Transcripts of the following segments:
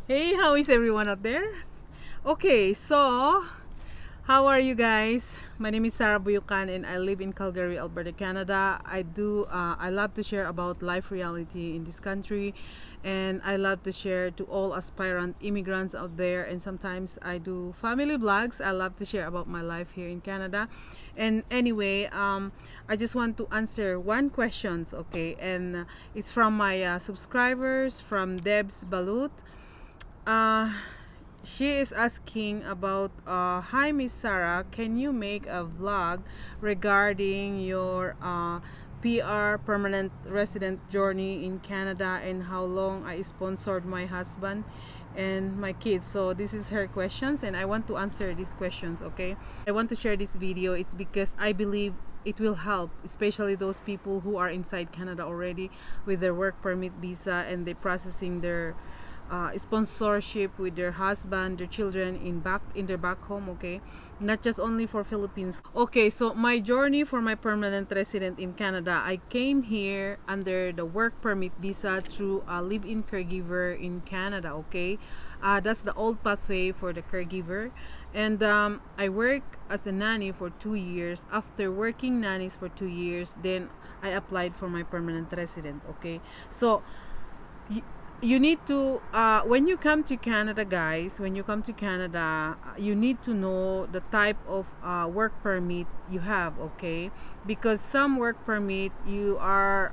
Hey, how is everyone out there? Okay, so how are you guys? My name is Sarah Buyucan and I live in Calgary, Alberta, Canada. I love to share about life reality in this country, and I love to share to all aspirant immigrants out there. And sometimes I do family vlogs. I love to share about my life here in Canada. And anyway, I just want to answer one questions, okay? And it's from my subscribers from Debs Balut. uh, she is asking about, hi Miss Sarah, can you make a vlog regarding your PR permanent resident journey in Canada and how long I sponsored my husband and my kids. So this is her questions and I want to answer these questions, okay? I want to share this video. It's because I believe it will help, especially those people who are inside Canada already with their work permit visa and they processing their sponsorship with their husband, their children in their back home, okay? Not just only for Philippines. Okay, so my journey for my permanent resident in Canada, I came here under the work permit visa through a live-in caregiver in Canada, okay? That's the old pathway for the caregiver. And I work as a nanny for 2 years. After working nannies for 2 years, then I applied for my permanent resident, okay? So you need to, when you come to Canada, guys, when you come to Canada, you need to know the type of work permit you have, okay? Because some work permit you are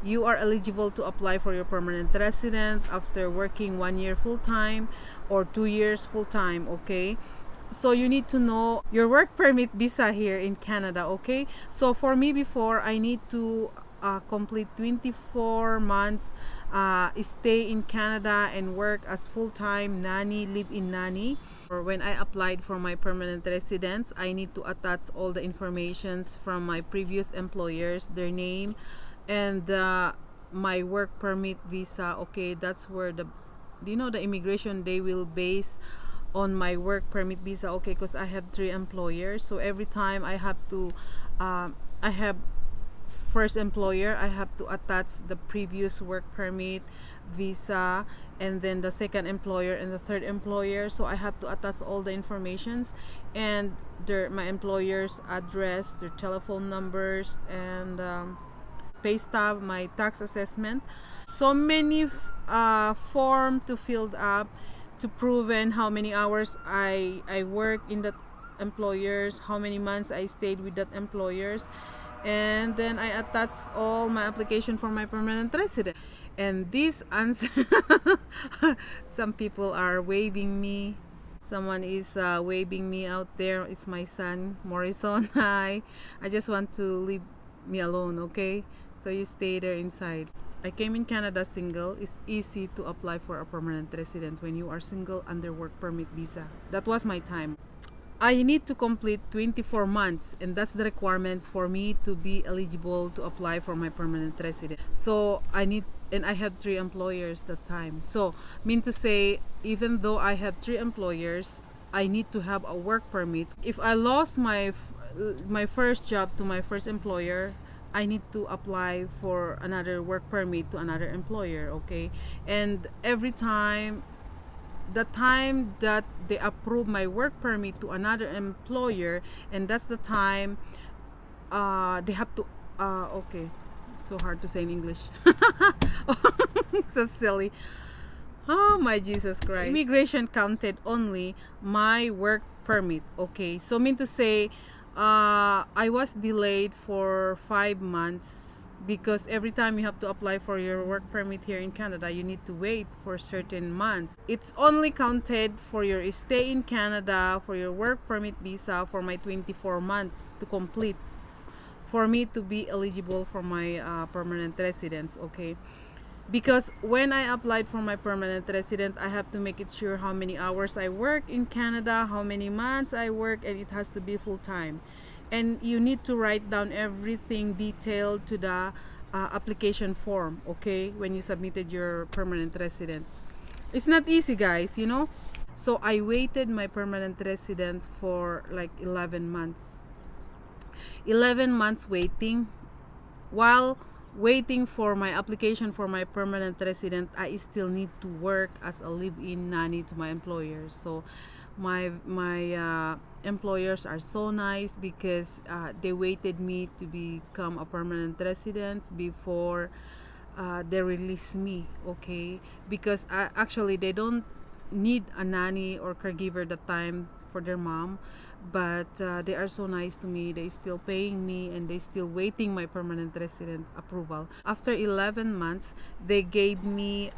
eligible to apply for your permanent resident after working 1 year full time or 2 years full time, okay? So you need to know your work permit visa here in Canada, okay? So for me, before, I need to complete 24 months stay in Canada and work as full-time nanny, live-in nanny. Or when I applied for my permanent residence, I need to attach all the informations from my previous employers, their name, and my work permit visa. Okay, that's where the immigration, they will base on my work permit visa, okay? Because I have 3 employers, so every time I have first employer, I have to attach the previous work permit visa, and then the second employer and the third employer, so I have to attach all the informations and my employer's address, their telephone numbers, and pay stub, my tax assessment. So many form to fill up to proven how many hours I work in that employers, how many months I stayed with that employers, and then I attach all my application for my permanent resident. And this answer, some people are waving me. Someone is waving me out there. It's my son, Morrison. Hi. I just want to leave me alone, okay? So you stay there inside. I came in Canada single. It's easy to apply for a permanent resident when you are single under work permit visa. That was my time. I need to complete 24 months, and that's the requirements for me to be eligible to apply for my permanent resident. So and I had 3 employers that time. So mean to say, even though I have 3 employers, I need to have a work permit. If I lost my first job to my first employer, I need to apply for another work permit to another employer, okay? And every time, the time that they approve my work permit to another employer, and that's the time they have to okay, so hard to say in English. So silly. Oh my Jesus Christ. Immigration counted only my work permit, okay? So mean to say, I was delayed for 5 months because every time you have to apply for your work permit here in Canada, you need to wait for certain months. It's only counted for your stay in Canada, for your work permit visa, for my 24 months to complete for me to be eligible for my permanent residence, okay? Because when I applied for my permanent resident, I have to make it sure how many hours I work in Canada, how many months I work, and it has to be full time. And you need to write down everything detailed to the application form, okay, when you submitted your permanent resident. It's not easy, guys. So I waited my permanent resident for like 11 months. 11 months waiting, while waiting for my application for my permanent resident, I still need to work as a live-in nanny to my employers. So my employers are so nice because they waited me to become a permanent resident before they release me, okay? Because actually they don't need a nanny or caregiver that time for their mom, but they are so nice to me. They still paying me and they still waiting my permanent resident approval. After 11 months, they gave me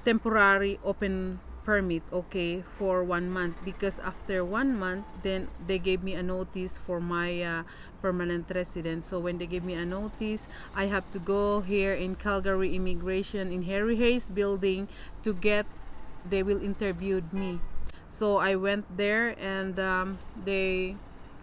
temporary open permit, okay, for 1 month, because after 1 month then they gave me a notice for my permanent residence. So when they gave me a notice, I have to go here in Calgary immigration in Harry Hayes building to get, they will interview me. So I went there and they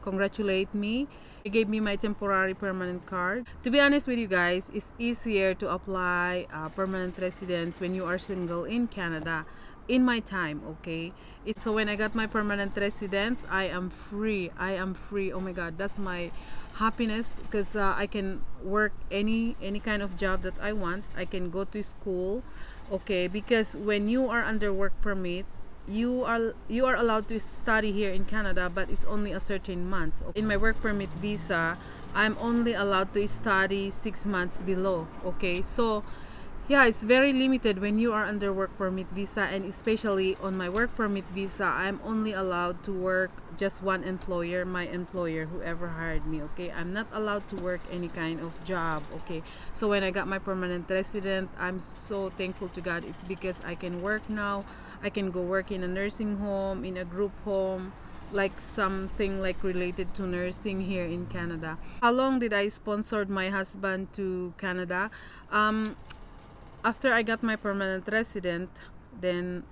congratulate me. They gave me my temporary permanent card. To be honest with you guys, it's easier to apply permanent residence when you are single in Canada. In my time, okay, it's so when I got my permanent residence, I am free. Oh my god, that's my happiness, because I can work any kind of job that I want. I can go to school, okay, because when you are under work permit, you are allowed to study here in Canada, but it's only a certain month. In my work permit visa, I'm only allowed to study 6 months below, okay? So yeah, it's very limited when you are under work permit visa, and especially on my work permit visa, I'm only allowed to work just one employer, my employer, whoever hired me, okay? I'm not allowed to work any kind of job, okay? So when I got my permanent resident, I'm so thankful to God. It's because I can work now. I can go work in a nursing home, in a group home, like something like related to nursing here in Canada. How long did I sponsor my husband to Canada? After I got my permanent resident, then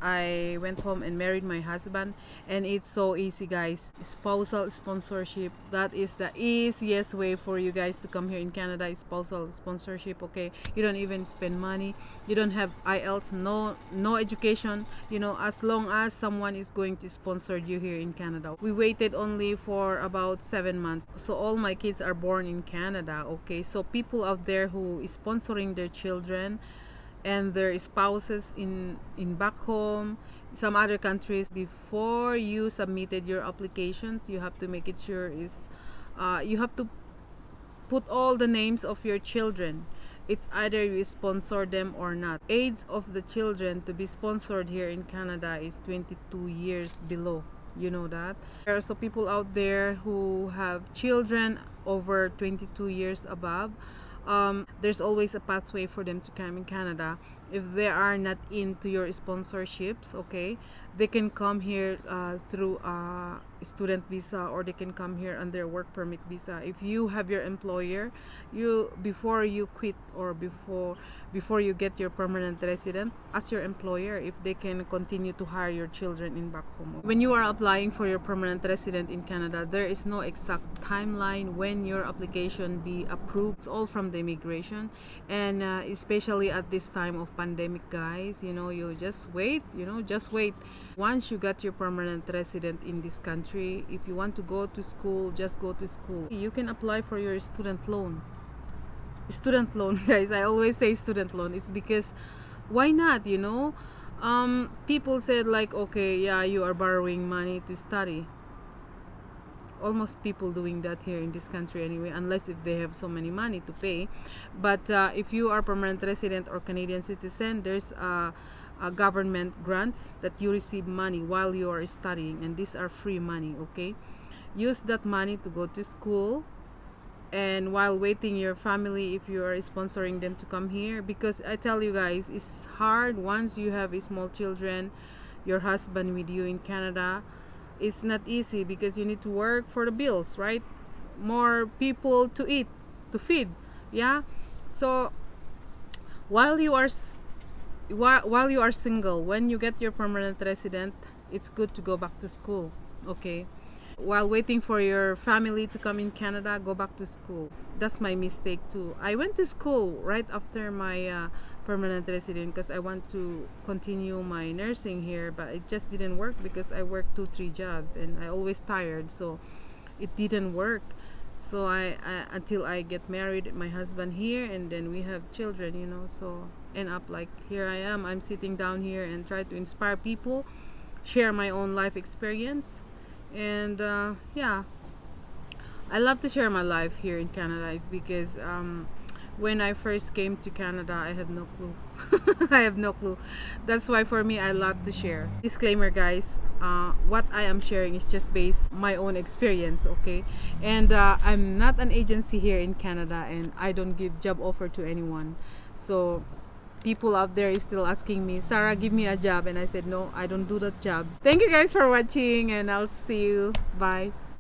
I went home and married my husband, and it's so easy, guys. Spousal sponsorship, that is the easiest way for you guys to come here in Canada. Is spousal sponsorship, okay? You don't even spend money. You don't have IELTS, no education, you know, as long as someone is going to sponsor you here in Canada. We waited only for about 7 months. So all my kids are born in Canada, okay? So people out there who is sponsoring their children and their spouses in back home, some other countries, before you submitted your applications, you have to make it sure is you have to put all the names of your children. It's either you sponsor them or not. Age of the children to be sponsored here in Canada is 22 years below. You know that? There are also people out there who have children over 22 years above. There's always a pathway for them to come in Canada. If they are not into your sponsorships, okay, they can come here through a student visa, or they can come here under work permit visa. If you have your employer, you before you quit or before you get your permanent resident, ask your employer if they can continue to hire your children in back home. When you are applying for your permanent resident in Canada, there is no exact timeline when your application be approved. It's all from the immigration, and especially at this time of pandemic, guys, you know, you just wait. Once you got your permanent resident in this country, if you want to go to school, just go to school. You can apply for your student loan, guys. I always say student loan. It's because why not, you know? People said like, okay, yeah, you are borrowing money to study. Almost people doing that here in this country anyway, unless if they have so many money to pay. But if you are permanent resident or Canadian citizen, there's government grants that you receive money while you are studying, and these are free money, okay? Use that money to go to school, and while waiting your family, if you are sponsoring them to come here, because I tell you guys, it's hard once you have small children, your husband with you in Canada. It's not easy because you need to work for the bills, right? More people to eat, to feed, yeah? So while you are single, when you get your permanent resident, it's good to go back to school, okay? While waiting for your family to come in Canada, go back to school. That's my mistake too. I went to school right after my permanent resident because I want to continue my nursing here, but it just didn't work because I worked 2-3 jobs and I always tired, so it didn't work. So I until I get married, my husband here, and then we have children, you know. So end up like here I am. I'm sitting down here and try to inspire people, share my own life experience, and yeah, I love to share my life here in Canada. Is because when I first came to Canada, I had no clue. I have no clue. That's why for me, I love to share. Disclaimer, guys. What I am sharing is just based my own experience, okay? And I'm not an agency here in Canada, and I don't give job offer to anyone. So people out there is still asking me, Sarah, give me a job, and I said no, I don't do that job. Thank you guys for watching, and I'll see you. Bye.